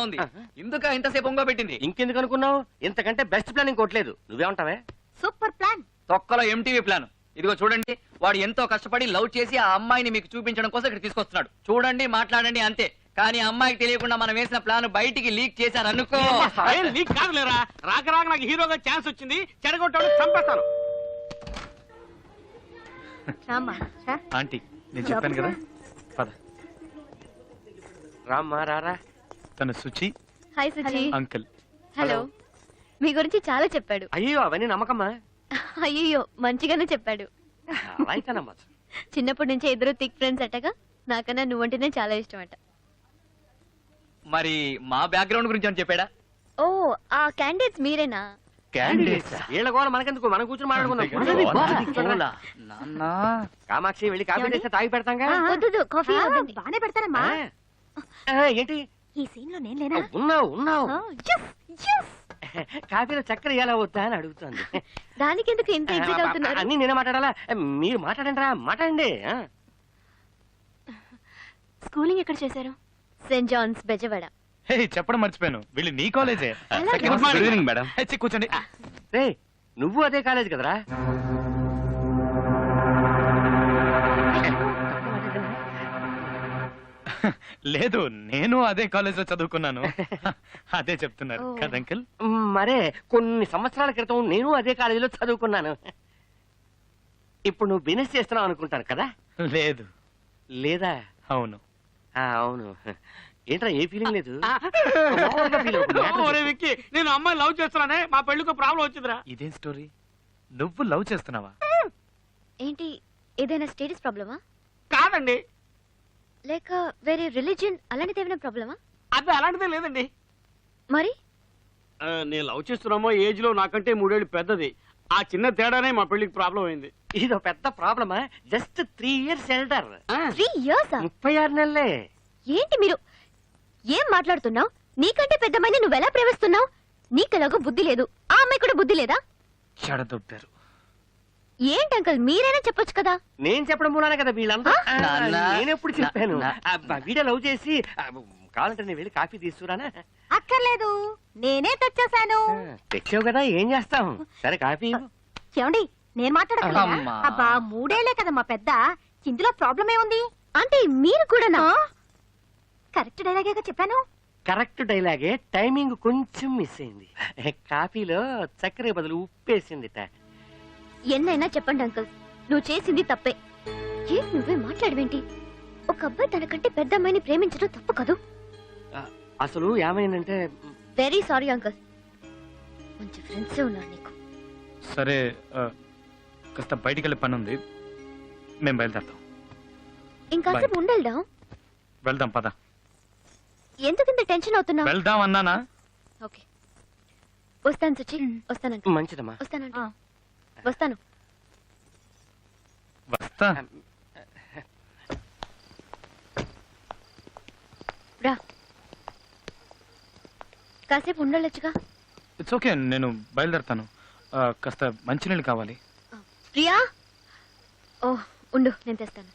ఉంది. ఇందుక ఇంతసేపు ఒంగో పెట్టింది. ఇంకెందుకు అనుకున్నావు? ఇంతకంటే బెస్ట్ ప్లాన్ ఇంకోట్లేదు. నువ్వేమంటావే? Super plan. తొక్కలో ఎంటీవీ ప్లాన్. ఇదిగో చూడండి, వాడు ఎంతో కష్టపడి లవ్ చేసి ఆ అమ్మాయిని మీకు చూపించడం కోసం ఇక్కడ తీసుకొస్తున్నాడు. చూడండి, మాట్లాడండి, అంతే. కానీ అమ్మాయికి తెలియకుండా మనం వేసిన ప్లాన్ బయటికి లీక్ చేశారు అనుకో. లీక్ కాదులేరా, రాక రాక నాకు హీరోగా ఛాన్స్ వచ్చింది, చెడగొట్టాడు, చంపేస్తాను. ఆంటీ నేను చెప్పాను కదా, పద. రామ్మా రారా. తన Suchi. Hi Suchi. Uncle. Hello. మీ గురించి చాలా చెప్పాడు. అయ్యో అవన్నీ నమ్మకమ్మా. అయ్యో మంచిగానే చెప్పాడు. అలా అయితే నమ్మచ్చు. చిన్నప్పటి నుంచి ఇద్దరు థిక్ ఫ్రెండ్స్ అట్టగా. నాకన్నా నువ్వంటేనే చాలా ఇష్టం అట. మరి మా బ్యాక్గ్రౌండ్ గురించి అని చెప్పాడా? ఓ ఆ క్యాండిడేట్స్ మీరేనా? వీళ్ళ గోడ మనకెందుకు, మనం కూర్చొని మాట్లాడుకుందాం. కామాక్షి వెళ్ళి కాఫీ చేస్తే తాగి పెడతాంగా. వద్దు, కాఫీ బానే పెడతానమ్మా. ఏంటి ఈ సీన్ లో నేను లేనా? ఉన్నావు. కాఫీలో చక్కెర ఎలా వద్దా అని అడుగుతుంది. దానికి ఎందుకు ఇంత ఎగ్జైట్ అవుతున్నారు? అన్ని నేనే మాట్లాడాలా? మీరు మాట్లాడండి రా, మాట్లాడండి. స్కూలింగ్ ఎక్కడ చేశారు? Saint John's Bezawada. చెప్పడం మర్చిపోయాను, వీళ్ళు నీ కాలేజే. Good evening madam. కూర్చోండి. రే నువ్వు అదే కాలేజ్ కదరా? లేదు, నేను అదే కాలేజ్ లో చదువుకున్నాను. అదే చెప్తున్నారు కదా అంకుల్? మరే కొన్ని సంవత్సరాల క్రితం నేను అదే కాలేజీలో చదువుకున్నాను. ఇప్పుడు నువ్వు బిజినెస్ చేస్తున్నావు అనుకుంటాను కదా? లేదు. లేదా? అవును. అవును. ఏంట్రా ఏ ఫీలింగ్ లేదు? విక్కీ, నేను అమ్మాయి లవ్ చేస్తున్నానే, మా పెళ్లికి ప్రాబ్లం వచ్చిందిరా. ఇదేం స్టోరీ? నువ్వు లవ్ చేస్తున్నావా? ఏంటి, ఏదైనా స్టేటస్ ప్రాబ్లమా? కాదండి. లేక వేరే రిలీజియన్ అలాంటిది ఏమైనా ప్రాబ్లమా? అది అలాంటిదే లేదండి. మరి నేను లవ్ చేస్తున్నామో ఏజ్ లో నాకంటే 3 ఏళ్ళు పెద్దది. ఆ చిన్న తేడానే మా పెళ్లికి ప్రాబ్లం అయింది. ఇదో పెద్ద ప్రాబ్లమా? Just 3 years elder. 3 years? 36 నెలలే. ఏంటి మీరు ఏం మాట్లాడుతున్నావు? నీకంటే పెద్దమ్మాయిని నువ్వెలా ప్రేమిస్తున్నావు? నీకెలాగో బుద్ధి లేదు, ఆ అమ్మాయి కూడా బుద్ధి లేదా? చెడదొప్పారు. ఏంటి అంకల్, మీరైనా చెప్పొచ్చు కదా. నేను చెప్పడం మూలానే కదా వీళ్ళంతా. నేనెప్పుడు చెప్పాను? వీడియో లవ్ చేసి కావాలంటే నేను వెళ్ళి కాఫీ తీసుకురానా? అక్కర్లేదు, నేనే తెచ్చేసాను. తెచ్చావు కదా, ఏం చేస్తాం. సరే కాఫీ. ఏమండి, నేను మాట్లాడగలనా? అబ్బా 3 ఏళ్లే కదా మా పెద్ద, ఇందులో ప్రాబ్లం ఏముంది? అంటే మీరు కూడా కరెక్ట్ డైలాగేగా చెప్పాను. కరెక్ట్ డైలాగే, టైమింగ్ కొంచెం మిస్ అయింది. కాఫీలో చక్కెర బదులు ఉప్పేసిందిట. ఎన్నైనా చెప్పండి అంకల్, నువ్వు చేసింది తప్పే. ఏం నువ్వే మాట్లాడవేంటి? ఒక అబ్బాయి తనకంటే పెద్ద అమ్మాయిని ప్రేమించడం తప్పు కదూ. అసలు ఏమైందంటే, వెరీ సారీ అంకల్, మంచి ఫ్రెండ్సే ఉన్నారు నీకు. సరే, కాస్త బయటికి వెళ్ళే పని ఉంది, మేము బయలుదేరుతాం. ఇంకాసేపు ఉండేద్దాం. వెళ్దాం పద. ఎందుకంత టెన్షన్ అవుతున్నావు? వెళ్దాం అన్నానా? ఓకే, వస్తాను సుచి. వస్తాను. మంచిదమ్మా. వస్తాను. వస్తాను. వస్తా. రా, కాసేపు ఉండొచ్చుగా. ఇట్స్ ఓకే, నేను బయలుదేరుతాను. కాస్త మంచినీళ్ళు కావాలి. ప్రియా, ఓ ఉండు, నేను తెస్తాను.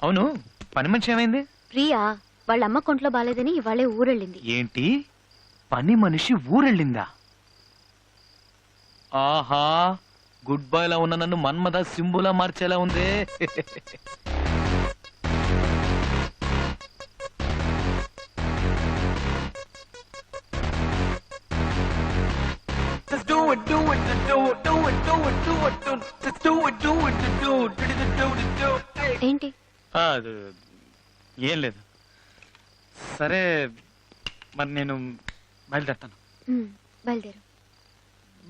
అవును, పని మనిషి ఏమైంది? ప్రియా వాళ్ళ అమ్మ కొంట్లో బాలేదని ఇవాళే ఊరెళ్ళింది. ఏంటి, పని మనిషి ఊరెళ్ళిందా? ఆహా, గుడ్ బాయ్ లా ఉన్న నన్ను మన్మద సింబులా మార్చేలా ఉందే. ఏంటి? ఏం లేదు. సరే, మరి నేను బయలుదేరుతాను. బయలుదేరు.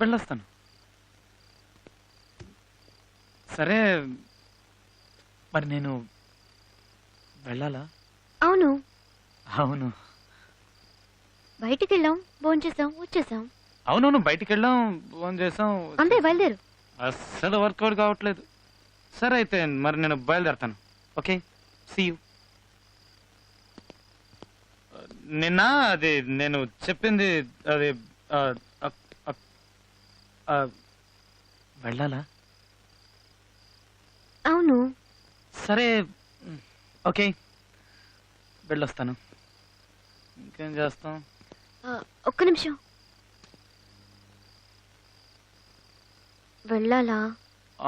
వెళ్ళొస్తాను. సరే, మరి నేను వెళ్ళాలా? అవును. అవును. బయటికి వెళ్ళాం, భోంచేసాం, వచ్చేసాం. అవునవును, బయటికి వెళ్ళాం, ఫోన్ చేసాం, అంతే. బయలుదేరు. అస్సలు వర్కౌట్ కావట్లేదు. సరే అయితే మరి నేను బయలుదేరుతాను. Okay, see you. నిన్న అది నేను చెప్పింది అది వెళ్ళాలా? సరే ఓకే వెళ్ళొస్తాను. ఇంకేం చేస్తాం? ఒక్క నిమిషం. వెళ్ళాలా?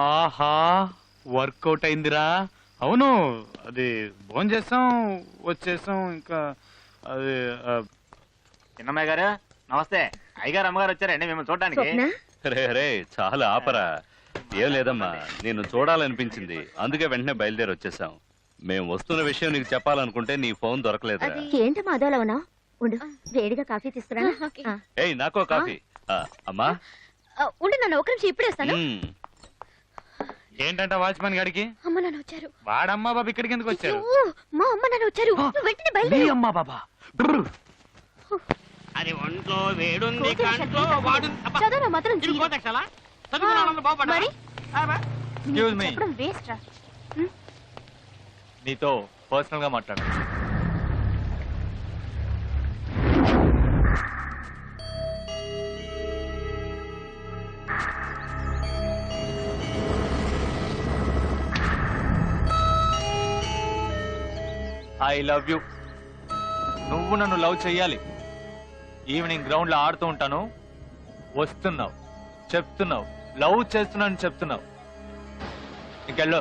ఆహా వర్కౌట్ అయిందిరా. అవును అది ఫోన్ చేసాం వచ్చేసాం. ఇంకా అది చిన్నమ్మాయి గారు నమస్తే. అయ్యగారు అమ్మగారు వచ్చారండి మేము చూడడానికి. స్వప్న రే రే చాలా ఆపరా. ఏం లేదమ్మా, నేను చూడాలనిపించింది అందుకే వెంటనే బయలుదేరి వచ్చేసాం. మేము వస్తున్న విషయం నీకు చెప్పాలనుకుంటే నీ ఫోన్ దొరకలేదురా. ఏంటి మాధవలవనా? ఉండు, వేడిగా కాఫీ తీసుకురా. ఏయ్ నాకో కాఫీ. అమ్మా ఉండు నాన్న, ఒక నిమిషం ఇప్పుడే వస్తాను. ఏంటంట వాచ్మెన్ గాడికి? అమ్మ నాన్న వచ్చారు. వాడమ్మా బాబు ఇక్కడికి ఎందుకు వచ్చారు? అయ్యో, మా అమ్మ నాన్న వచ్చారు. నువ్వు వెంటనే బయలుదేరు. అమ్మా బాబా అది ఒంట్లో వేడుంది కంట్లో వాడు చదువు మాత్రం ఇది కోతక్షలా? చదువుకున్నాను బాగుపడ్డా? మరి Excuse me. చెప్పడం వేస్ట్ రా. నీతో పర్సనల్ గా మాట్లాడు. I love you. నువ్వు నన్ను లవ్ చెయ్యాలి. ఈవినింగ్ గ్రౌండ్ లో ఆడుతూ ఉంటాను, వస్తున్నావు, చెప్తున్నావు లవ్ చేస్తున్నాను చెప్తున్నావు. ఇంకెళ్ళు.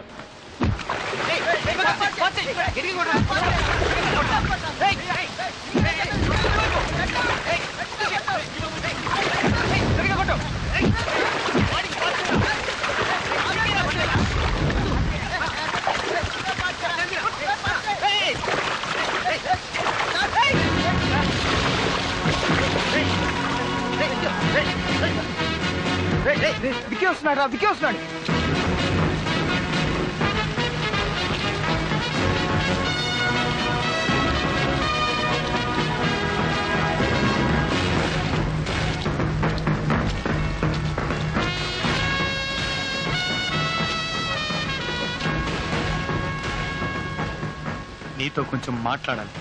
విక్కీ వస్తున్నాడు రా, విక్కీ వస్తున్నాడు. నీతో కొంచెం మాట్లాడాలి.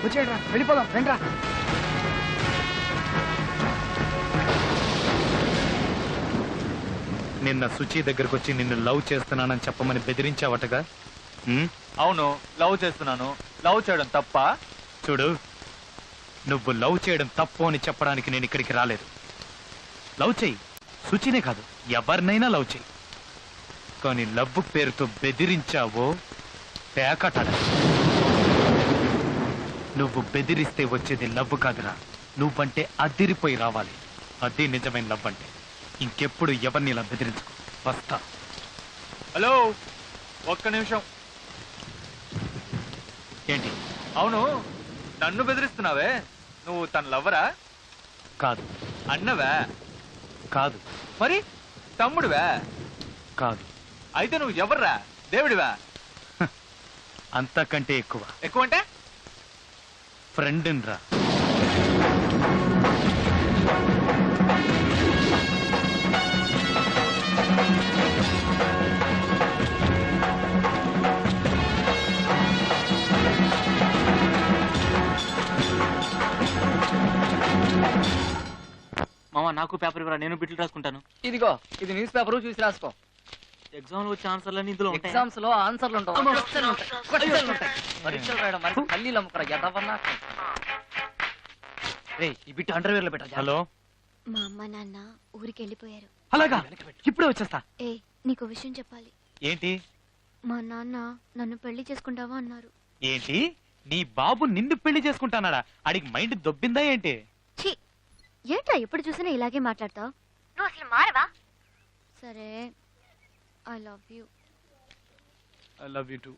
వచ్చేయండి రా, వెళ్ళిపోదాం రండి. నిన్న సుచి దగ్గరకు వచ్చి నిన్ను లవ్ చేస్తున్నానని చెప్పమని బెదిరించావటగా? అవును, లవ్ చేస్తున్నాను. లవ్ చేయడం తప్ప? చూడు, నువ్వు లవ్ చేయడం తప్పు అని చెప్పడానికి నేను ఇక్కడికి రాలేదు. లవ్ చెయ్యి, సుచినే కాదు ఎవరినైనా లవ్ చెయ్యి. కానీ లవ్ పేరుతో బెదిరించావో పేకట. నువ్వు బెదిరిస్తే వచ్చేది లవ్ కాదురా, నువ్వంటే అదిరిపోయి రావాలి. అది నిజమైన లవ్ అంటే. ఇంకెప్పుడు ఎవరిని ఇలా బెదిరించుకో. వస్తా. హలో, ఒక్క నిమిషం. ఏంటి? అవును, నన్ను బెదిరిస్తున్నావే, నువ్వు తన లవ్వరా? కాదు. అన్నవా? కాదు. మరి తమ్ముడివా? కాదు. అయితే నువ్వు ఎవర్రా? దేవుడివా? అంతకంటే ఎక్కువ. ఎక్కువ అంటే? ఫ్రెండ్ రా. మామ నాకు పేపర్ ఇవ్వరా, నేను బిట్లు రాసుకుంటాను. ఇదిగో ఇది న్యూస్ పేపర్, చూసి రాసుకో. ఎగ్జామ్ లో వచ్చే ఆన్సర్లన్నీ ఇందులో ఉంటాయి. ఎగ్జామ్స్ లో ఆన్సర్లు ఉంటాయి, క్వశ్చన్లు ఉంటాయి, క్వశ్చన్లు ఉంటాయి. పరీక్షలు రాయడం మరి పల్లీలు అమ్ముకురా ఎదవన్నా. రే ఈ బిట్ అండర్వేర్ లో పెట్టా. హలో. మా అమ్మ నాన్న ఊరికి వెళ్ళిపోయారు. అలాగా? ఇప్పుడే వచ్చేస్తా. ఏ, నీకు విషయం చెప్పాలి. ఏంటి? మా నాన్న నన్ను పెళ్లి చేసుకుంటావా అన్నారు. ఏంటి? నీ బాబు నిన్ను పెళ్లి చేసుకుంటానాడా? అడిగి మైండ్ దొబ్బిందా ఏంటి? ఛీ, ఏంట్రా ఎప్పుడు చూసినా ఇలాగే మాట్లాడతావు? నువ్వు అసలు మారవా? సరే, I love you. I love you too.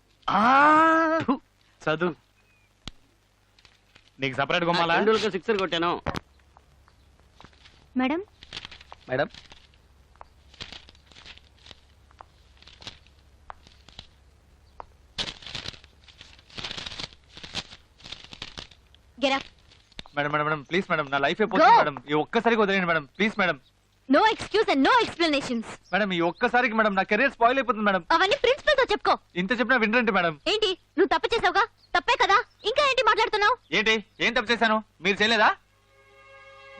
చదువు. నీకు సపరేట్ కొమ్మాలా? 6 కొట్టాను madam, madam get up. Madam madam madam please madam, నా లైఫ్ అయిపోతుంది Go. మేడం. ఈ ఒక్కసారికి వదిలేండి madam, please madam. No excuse and no explanations. Madam ఈ ఒక్కసారికి మేడం నా కెరీర్ స్పాయిల్ అయిపోతుంది మేడం. అవన్నీ ప్రిన్సిపల్ తో చెప్పుకో. ఇంత చెప్పినా వినరండి మేడం. ఏంటి, నువ్వు తప్పు చేసావుగా? తప్పే కదా, ఇంకా ఏంటి మాట్లాడుతున్నావు? ఏంటి, ఏం తప్పు చేశాను? మీరు చేయలేదా?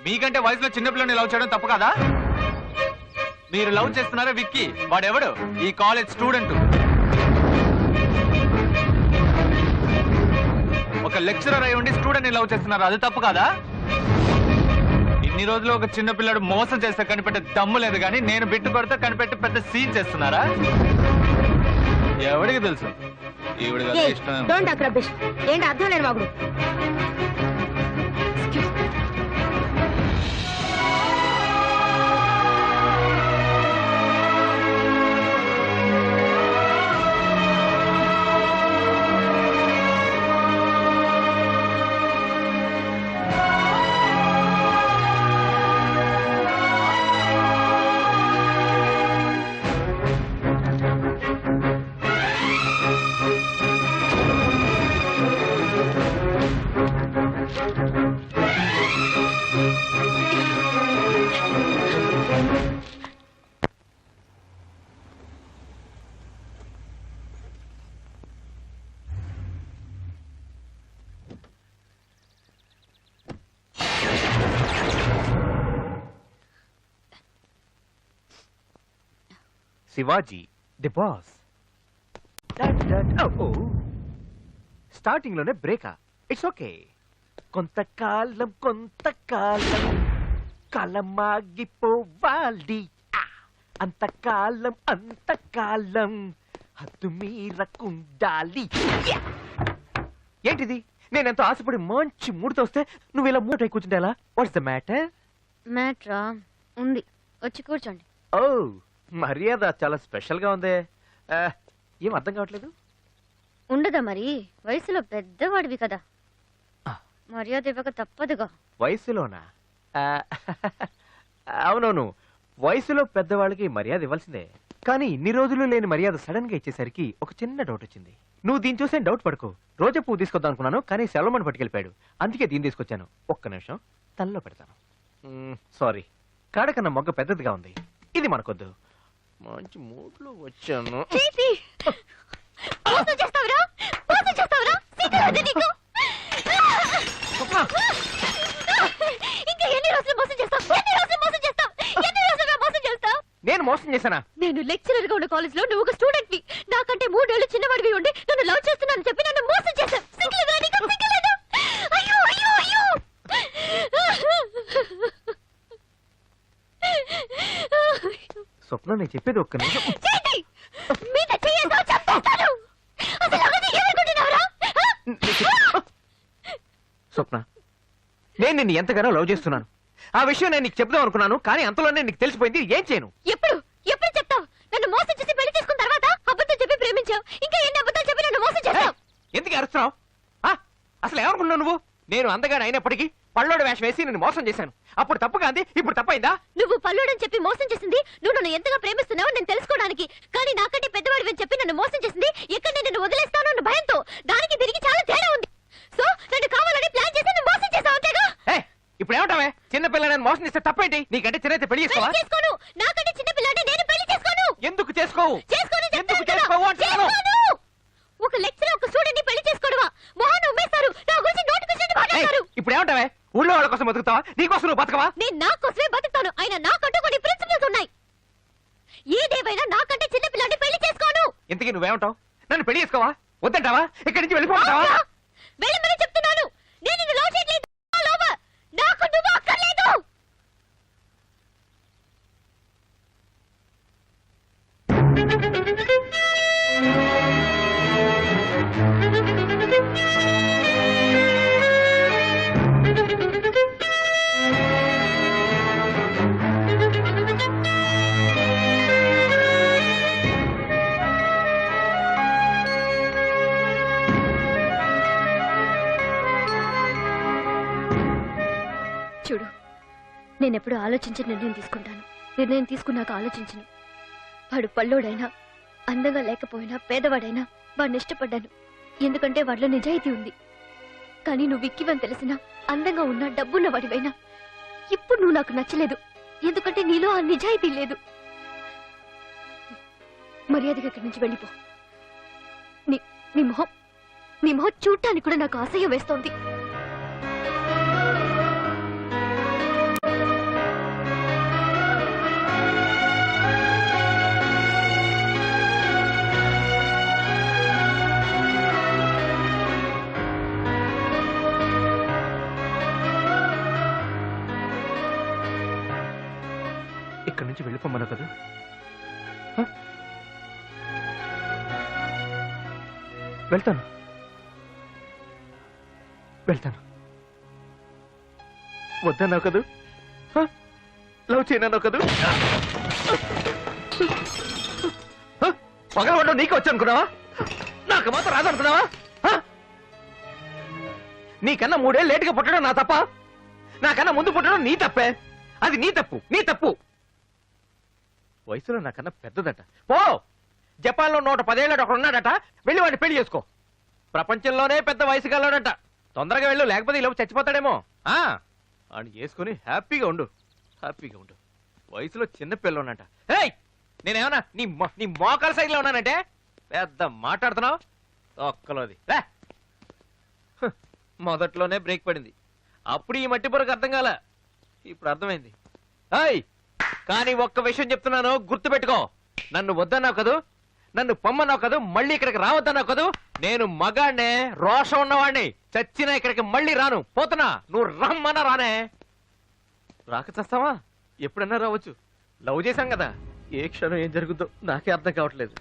మీకంటే వయసులో చిన్నపిల్లని లవ్ చేయడం తప్పు కదా? మీరు లవ్ చేస్తున్నారా విక్కీ? వాడెవడు? ఈ కాలేజ్ స్టూడెంట్. ఒక లెక్చరర్ అయి ఉండి స్టూడెంట్ ని లవ్ చేస్తున్నారు, అది తప్పు కాదా? ఇన్ని రోజులు ఒక చిన్న పిల్లడు మోసం చేస్తే కనిపెట్టే దమ్ము లేదు, కానీ నేను బిట్టు కొడితే కనిపెట్టి పెద్ద సీన్ చేస్తున్నారా? ఎవడికి తెలుసు? ఈవిడ కదా ఇష్టం. Don't talk rubbish. ఏంటి అర్థం లేని వాగుడు? Shivaji the boss. స్టార్టింగ్ లోనే బ్రేకా. It's okay. కొంతకాలం కాలమాగిపోవాలి, అంతకాలం హద్దు మీరకుండాలి. ఏంటిది? నేనెంతో ఆశపడి మంచి మూడుతో వస్తే నువ్వు ఇలా మూట కూర్చుంటే ఎలా? What's the matter? మ్యాట్రా ఉంది, వచ్చి కూర్చోండి. ఓ, మర్యాద చాలా స్పెషల్ గా ఉంది. ఏం అర్థం కావట్లేదు. ఉండదా మరి? వయసులో పెద్దవాడివి కదా, మర్యాద ఇవ్వక తప్పదుగా. వయసులోనా? అవునవును, వయసులో పెద్దవాళ్ళకి మర్యాద ఇవ్వాల్సిందే. కానీ ఇన్ని రోజులు లేని మర్యాద సడన్ గా ఇచ్చేసరికి ఒక చిన్న డౌట్ వచ్చింది. నువ్వు దీని చూసే డౌట్ పడుకో. రోజా పువ్వు తీసుకొద్దాం అనుకున్నాను, కానీ సెలవుమని పట్టుకెళ్ళిపోయాడు. అందుకే దీన్ని తీసుకొచ్చాను. ఒక్క నిమిషం తల్లో పెడతాను. సారీ, కాడకన్నా మొగ్గ పెద్దదిగా ఉంది. ఇది మనకొద్దు. మంచి మూడ్లో వచ్చాను. నేను మోసం చేశానా? నేను లెక్చరర్ గా ఉన్న కాలేజ్ లో నువ్వు ఒక స్టూడెంట్ వి, నాకంటే 3 ఏళ్ళు చిన్నవాడివి ఉండి నన్ను లవ్ చేస్తున్నాను చెప్పి నన్ను మోసం చేశావు. సిగ్గులేదా నీకు? సిగ్గులేదా? అయ్యో అయ్యో అయ్యో. స్వప్న, నేను చెప్పేది ఒక్క నిమిషం. మీద చెయ్యతో చంపేస్తాను. అసలు అది ఏమనుకుంటున్నావురా? స్వప్న, నేను నిన్ను ఎంతగానో లవ్ చేస్తున్నాను. ఆ విషయం నేను నీకు చెప్దాం అనుకున్నాను, కానీ అంతలోనే నీకు తెలిసిపోయింది. ఏం చేయను? ఎప్పుడు ఎప్పుడు చెప్తావు? నన్ను మోసం చేసి పెళ్లి చేసుకున్న తర్వాత అబద్ధం చెప్పి ప్రేమించావు. ఇంకా ఎన్ని అబద్ధాలు చెప్పి నన్ను మోసం చేస్తావు? ఎందుకు అరుస్తున్నావు? అసలు ఏమనుకున్నావు నువ్వు? నేను అందగానే అయినప్పటికీ పళ్ళోడు వేషం వేసి నేను మోసం చేశాను. అప్పుడు తప్పు కాంది, ఇప్పుడు తప్పైందా? నువ్వు పల్లోడని చెప్పి మోసం చేసింది నువ్వు నన్ను ఎంతగా ప్రేమిస్తున్నావో నేను తెలుసుకోవడానికి. కానీ నాకంటే పెద్దవాడివని చెప్పి నన్ను మోసం చేసింది ఎక్కడ నేను నిన్ను వదిలేస్తాను అన్న భయంతో. దానికి దీనికి చాలా తేడా ఉంది. సో నన్ను కావాలని ప్లాన్ చేసి నువ్వు మోసం చేసావు, అంతేగా? ఇప్పుడు ఏమంటావే? చిన్న పిల్లని మోసం చేస్తే తప్పేంటి? నీకంటే చిన్నైతే పెళ్లి చేసుకోవా? చేసుకోను. నాకంటే చిన్న పిల్లాడిని నేను పెళ్లి చేసుకోను. ఎందుకు చేసుకోవు? ఎందుకు చేసుకోవు అంటున్నాను. ఒక లెక్చరర్ ఒక స్టూడెంట్ ని పెళ్లి చేసుకోవడమా? మొహాన్ని ఉమ్మేస్తారు. నా గురించి నోటిఫికేషన్ మాట్లాడతారు. ఇప్పుడు ఏమంటావే? ఊళ్ళో వాళ్ళ కోసం బతుకుతావా? నీ కోసం నువ్వు బతకవా? నేను నా కోసమే బతుకుతాను. అయినా నాకంటూ కొన్ని ప్రిన్సిపల్స్ ఉన్నాయి. ఏదేమైనా నాకంటే చిన్న పిల్లాడిని పెళ్లి చేసుకోను. ఇంతకీ నువ్వేమంటావు? నన్ను పెళ్లి చేసుకోవా? వద్దంటావా? ఇక్కడి నుంచి వెళ్ళిపోతావా? వెళ్ళమని చెప్తున్నాను. నేను నిన్ను లవ్ చేయట్లేదు. నాకు నువ్వు అక్కర్లేదు. చూడు, నేనెప్పుడు ఆలోచించి నిర్ణయం తీసుకుంటాను. నిర్ణయం తీసుకున్నాక ఆలోచించను. వాడు పల్లోడైనా, అందంగా లేకపోయినా, పేదవాడైనా వాడిని ఇష్టపడ్డాను. ఎందుకంటే వాడిలో నిజాయితీ ఉంది. కానీ నువ్వు విక్కివని తెలిసినా, అందంగా ఉన్నా, డబ్బున్న వాడివైనా ఇప్పుడు నువ్వు నాకు నచ్చలేదు. ఎందుకంటే నీలో ఆ నిజాయితీ లేదు. మర్యాదగా ఇక్కడి నుంచి వెళ్ళిపో. నీ మొహం చూడటానికి కూడా నాకు అసహ్యం వేస్తోంది. ఇక్కడి నుంచి వెళ్ళిపోమన్నావు కదా హ? వెళ్తాను వెళ్తాను వద్దన్నావు కదూ హ? లవ్ చేయనన్నావు కదూ పగలవడం నీకు వచ్చి అనుకున్నావా నాకు మాత్రం రాదనుకున్నావా హ? నీకన్నా 3 ఏళ్ళు లేటుగా పుట్టడం నా తప్ప నాకన్నా ముందు పుట్టడం నీ తప్పే అది నీ తప్పు నీ తప్పు వయసులో నాకన్నా పెద్దదట పో జపాన్లో 110 ఏళ్ళ ఒకడు ఉన్నాడట వెళ్ళి వాడిని పెళ్లి చేసుకో ప్రపంచంలోనే పెద్ద వయసు గలవాడట తొందరగా వెళ్ళు లేకపోతే ఇలా చచ్చిపోతాడేమో అని చేసుకుని హ్యాపీగా ఉండు వయసులో చిన్న పిల్లన్నట ఏయ్ నేనేమన్నా నీ మోకాల సైడ్లో ఉన్నానంటే పెద్ద మాట్లాడుతున్నావు ఒక్కలోది మొదట్లోనే బ్రేక్ పడింది అప్పుడు ఈ మట్టి పొరకు అర్థం కాల ఇప్పుడు అర్థమైంది ఏయ్ కానీ ఒక్క విషయం చెప్తున్నాను గుర్తుపెట్టుకో నన్ను వద్దన్నావు కదూ నన్ను పొమ్మన్నావు కదూ మళ్ళీ ఇక్కడికి రావద్దన్నావు కదూ నేను మగాడినే రోషం ఉన్నవాడిని చచ్చినా ఇక్కడికి మళ్ళీ రాను పోతున్నా నువ్వు రమ్మన్నా రానే రాక చస్తావా ఎప్పుడన్నా రావచ్చు లవ్ చేశాం కదా ఏ క్షణం ఏం జరుగుద్దో నాకే అర్థం కావట్లేదు